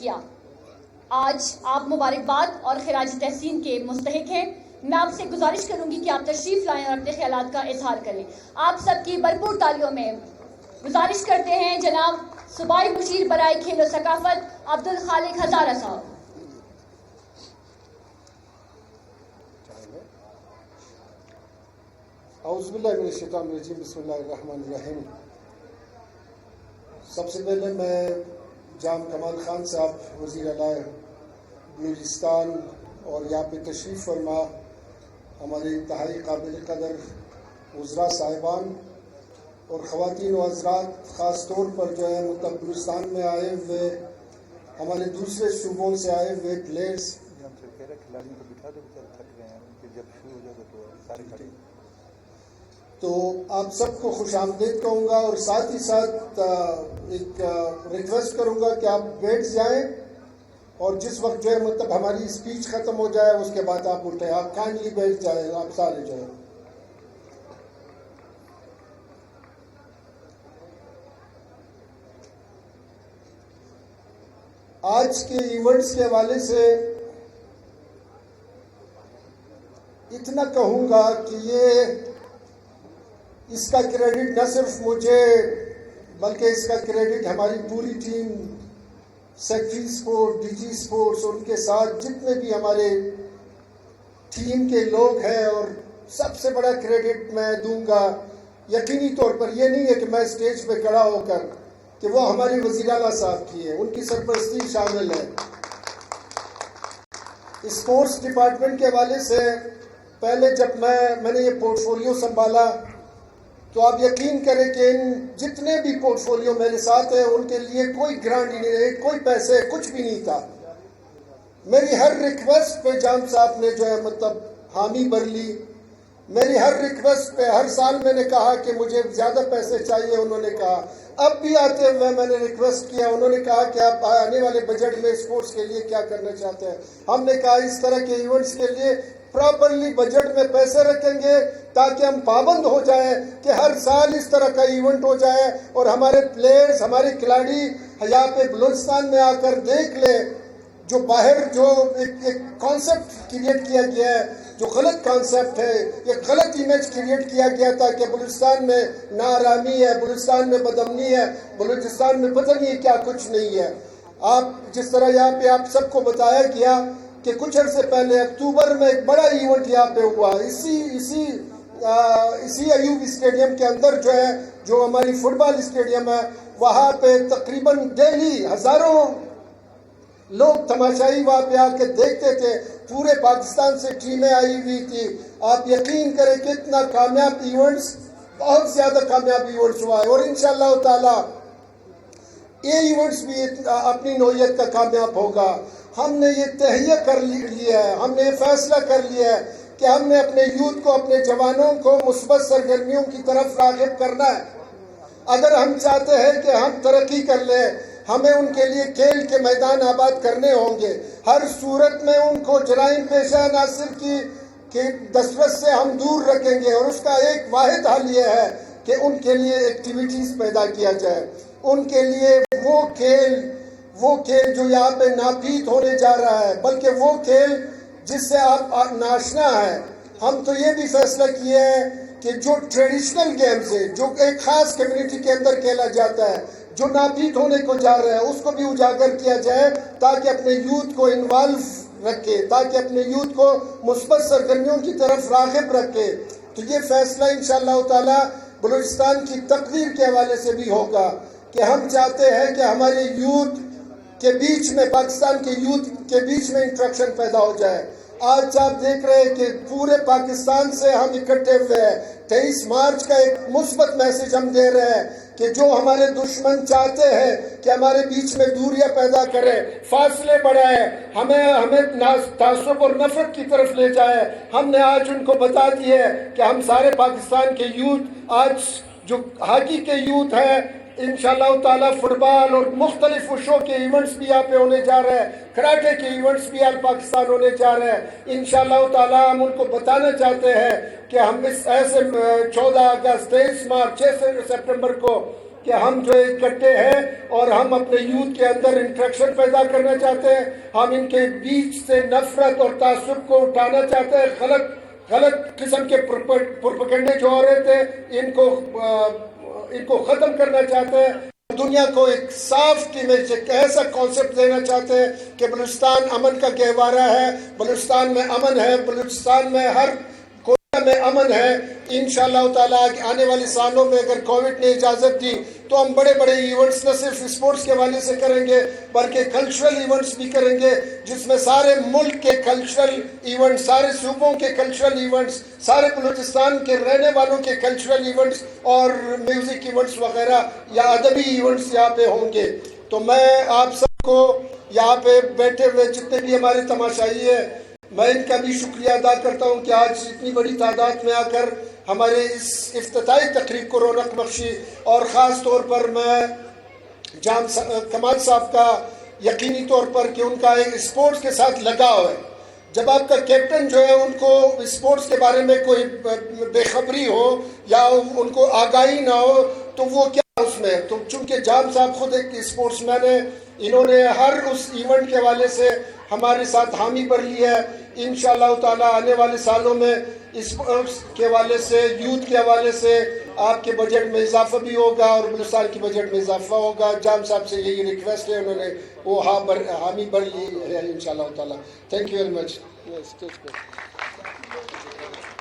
کیا آج آپ مبارکباد اور خراج تحسین کے مستحق ہیں۔ میں آپ سے گزارش کروں گی کہ آپ تشریف لائیں اور اپنے خیالات کا اظہار کریں۔ آپ سب کی بھرپور تالیوں میں گزارش کرتے ہیں جناب صوبائی مشیر برائے کھیل و ثقافت عبدالخالق ہزارہ صاحب۔ اعوذ باللہ من الشیطان الرجیم، بسم اللہ الرحمن الرحیم۔ سب سے پہلے میں جام کمال خان صاحب وزیر اعلیٰ بلوچستان اور یہاں پہ تشریف فرما ہمارے انتہائی قابل قدر وزراء صاحبان اور خواتین و حضرات، خاص طور پر جو ہے بلوچستان میں آئے ہوئے ہمارے دوسرے صوبوں سے آئے ہوئے پلیئرز، تو آپ سب کو خوش آمدید کہوں گا اور ساتھ ہی ساتھ ایک ریکویسٹ کروں گا کہ آپ بیٹھ جائیں اور جس وقت جو ہے ہماری اسپیچ ختم ہو جائے اس کے بعد آپ اٹھیں۔ آپ کائنڈلی بیٹھ جائیں، آپ سارے جو ہے۔ آج کے ایونٹس کے حوالے سے اتنا کہوں گا کہ اس کا کریڈٹ نہ صرف مجھے بلکہ اس کا کریڈٹ ہماری پوری team, secretary support, D G sports, ان کے ساتھ جتنے بھی ہمارے ٹیم کے لوگ ہیں، اور سب سے بڑا کریڈٹ میں دوں گا یقینی طور پر، یہ نہیں ہے کہ میں اسٹیج پہ کھڑا ہو کر، کہ وہ ہمارے وزیر اعلیٰ صاحب کی ہے، ان کی سرپرستی شامل ہے۔ اسپورٹس ڈپارٹمنٹ کے حوالے سے پہلے جب میں نے یہ پورٹ فولیو سنبھالا تو آپ یقین کریں کہ ان جتنے بھی پورٹ فولیو میرے ساتھ ہیں ان کے لیے کوئی گرانٹ نہیں ہے، کوئی پیسے کچھ بھی نہیں تھا۔ میری ہر ریکویسٹ پہ جام صاحب نے جو ہے حامی بھر لی۔ میری ہر ریکویسٹ پہ ہر سال میں نے کہا کہ مجھے زیادہ پیسے چاہیے، انہوں نے کہا۔ اب بھی آتے ہوئے میں نے ریکویسٹ کیا، انہوں نے کہا کہ آپ آنے والے بجٹ میں اسپورٹس کے لیے کیا کرنا چاہتے ہیں۔ ہم نے کہا اس طرح کے ایونٹس کے لیے پراپرلی بجٹ میں پیسے رکھیں گے تاکہ ہم پابند ہو جائیں کہ ہر سال اس طرح کا ایونٹ ہو جائے اور ہمارے پلیئرز، ہمارے کھلاڑی یہاں پہ بلوچستان میں آ کر دیکھ لیں۔ جو باہر جو ایک کانسیپٹ کریٹ کیا گیا ہے، جو غلط کانسیپٹ ہے، ایک غلط امیج کریٹ کیا گیا تھا کہ بلوچستان میں ناآرامی ہے، بلوچستان میں بدامنی ہے، بلوچستان میں پتہ نہیں کیا کچھ نہیں ہے۔ آپ جس طرح یہاں پہ آپ سب کو بتایا گیا کہ کچھ عرصے پہلے اکتوبر میں ایک بڑا ایونٹ یہاں پہ ہوا، اسی ایوب اسٹیڈیم کے اندر جو ہے، جو ہماری فٹ بال اسٹیڈیم ہے، وہاں پہ تقریباً ڈیلی ہزاروں لوگ تماشائی وہاں پہ آ کے دیکھتے تھے۔ پورے پاکستان سے ٹیمیں آئی ہوئی تھی۔ آپ یقین کریں کہ اتنا کامیاب ایونٹس، بہت زیادہ کامیاب ایونٹس ہوا ہے، اور انشاءاللہ تعالی یہ ایونٹس بھی اپنی نوعیت کا کامیاب ہوگا۔ ہم نے یہ تہیہ کر لیا ہے، ہم نے یہ فیصلہ کر لیا ہے کہ ہم نے اپنے یوتھ کو، اپنے جوانوں کو مثبت سرگرمیوں کی طرف راغب کرنا ہے۔ اگر ہم چاہتے ہیں کہ ہم ترقی کر لیں، ہمیں ان کے لیے کھیل کے میدان آباد کرنے ہوں گے۔ ہر صورت میں ان کو جرائم پیشہ عناصر کی دسترس سے ہم دور رکھیں گے، اور اس کا ایک واحد حل یہ ہے کہ ان کے لیے ایکٹیویٹیز پیدا کیا جائے۔ ان کے لیے وہ کھیل جو یہاں پہ ناپید ہونے جا رہا ہے، بلکہ وہ کھیل جس سے آپ ناشنا ہے۔ ہم تو یہ بھی فیصلہ کیے ہیں کہ جو ٹریڈیشنل گیمز ہے، جو ایک خاص کمیونٹی کے اندر کھیلا جاتا ہے، جو ناپید ہونے کو جا رہا ہے، اس کو بھی اجاگر کیا جائے تاکہ اپنے یوتھ کو انوالو رکھے، تاکہ اپنے یوتھ کو مثبت سرگرمیوں کی طرف راغب رکھے۔ تو یہ فیصلہ انشاءاللہ تعالی بلوچستان کی تقدیر کے حوالے سے بھی ہوگا کہ ہم چاہتے ہیں کہ ہمارے یوتھ کے بیچ میں، پاکستان کے یوتھ کے بیچ میں انٹریکشن پیدا ہو جائے۔ آج آپ دیکھ رہے ہیں کہ پورے پاکستان سے ہم اکٹھے ہوئے ہیں۔ 23 مارچ کا ایک مثبت میسج ہم دے رہے ہیں کہ جو ہمارے دشمن چاہتے ہیں کہ ہمارے بیچ میں دوریاں پیدا کریں، فاصلے بڑھائیں، ہمیں تعصب اور نفرت کی طرف لے جائیں، ہم نے آج ان کو بتا دیا ہے کہ ہم سارے پاکستان کے یوتھ، آج جو ہاکی کے یوتھ ہیں، انشاءاللہ تعالی فٹ بال اور مختلف وشوں کے ایونٹس بھی یہاں پہ ہونے جا رہے ہیں، کراٹے کے ایونٹس بھی آل پاکستان ہونے جا رہے ہیں۔ انشاءاللہ تعالی ہم ان کو بتانا چاہتے ہیں کہ ہم اس ایسے 14 اگست، 23 مارچ، 6 سپٹمبر کو کہ ہم جو اکٹھے ہیں اور ہم اپنے یوتھ کے اندر انٹریکشن پیدا کرنا چاہتے ہیں. ہم ان کے بیچ سے نفرت اور تعصب کو اٹھانا چاہتے ہیں. غلط قسم کے پروپیگنڈے جو ہو رہے تھے ان کو ختم کرنا چاہتے ہیں. دنیا کو ایک صاف امیج، ایک ایسا کانسیپٹ دینا چاہتے ہیں کہ بلوچستان امن کا گہوارہ ہے، بلوچستان میں امن ہے، بلوچستان میں ہر کونے میں امن ہے. انشاءاللہ تعالیٰ آنے والے سالوں میں اگر کووڈ نے اجازت دی تو ہم بڑے بڑے ایونٹس نہ صرف اسپورٹس کے حوالے سے کریں گے بلکہ کلچرل ایونٹس بھی کریں گے، جس میں سارے ملک کے کلچرل ایونٹس، سارے صوبوں کے کلچرل ایونٹس، سارے بلوچستان کے رہنے والوں کے کلچرل ایونٹس اور میوزک ایونٹس وغیرہ یا ادبی ایونٹس یہاں پہ ہوں گے. تو میں آپ سب کو یہاں پہ بیٹھے ہوئے جتنے بھی ہمارے تماشائی ہیں، میں ان کا بھی شکریہ ادا کرتا ہوں کہ آج اتنی بڑی تعداد میں آ کر ہمارے اس افتتاحی تقریب کو رونق بخشی. اور خاص طور پر میں کمال صاحب کا یقینی طور پر کہ ان کا ایک اسپورٹس کے ساتھ لگاؤ ہے. جب آپ کا کیپٹن جو ہے ان کو اسپورٹس کے بارے میں کوئی بے خبری ہو یا ان کو آگاہی نہ ہو تو وہ کیا اس میں. تو چونکہ جام صاحب خود ایک اسپورٹس مین ہے، انہوں نے ہر اس ایونٹ کے حوالے سے ہمارے ساتھ حامی بھر لی ہے. انشاءاللہ تعالیٰ آنے والے سالوں میں اسپورٹس کے حوالے سے، یوتھ کے حوالے سے آپ کے بجٹ میں اضافہ بھی ہوگا اور بلوچستان کی بجٹ میں اضافہ ہوگا. جام صاحب سے یہی ریکویسٹ ہے، انہوں نے وہ حامی بھر لی ہے انشاءاللہ تعالیٰ. Thank you very much.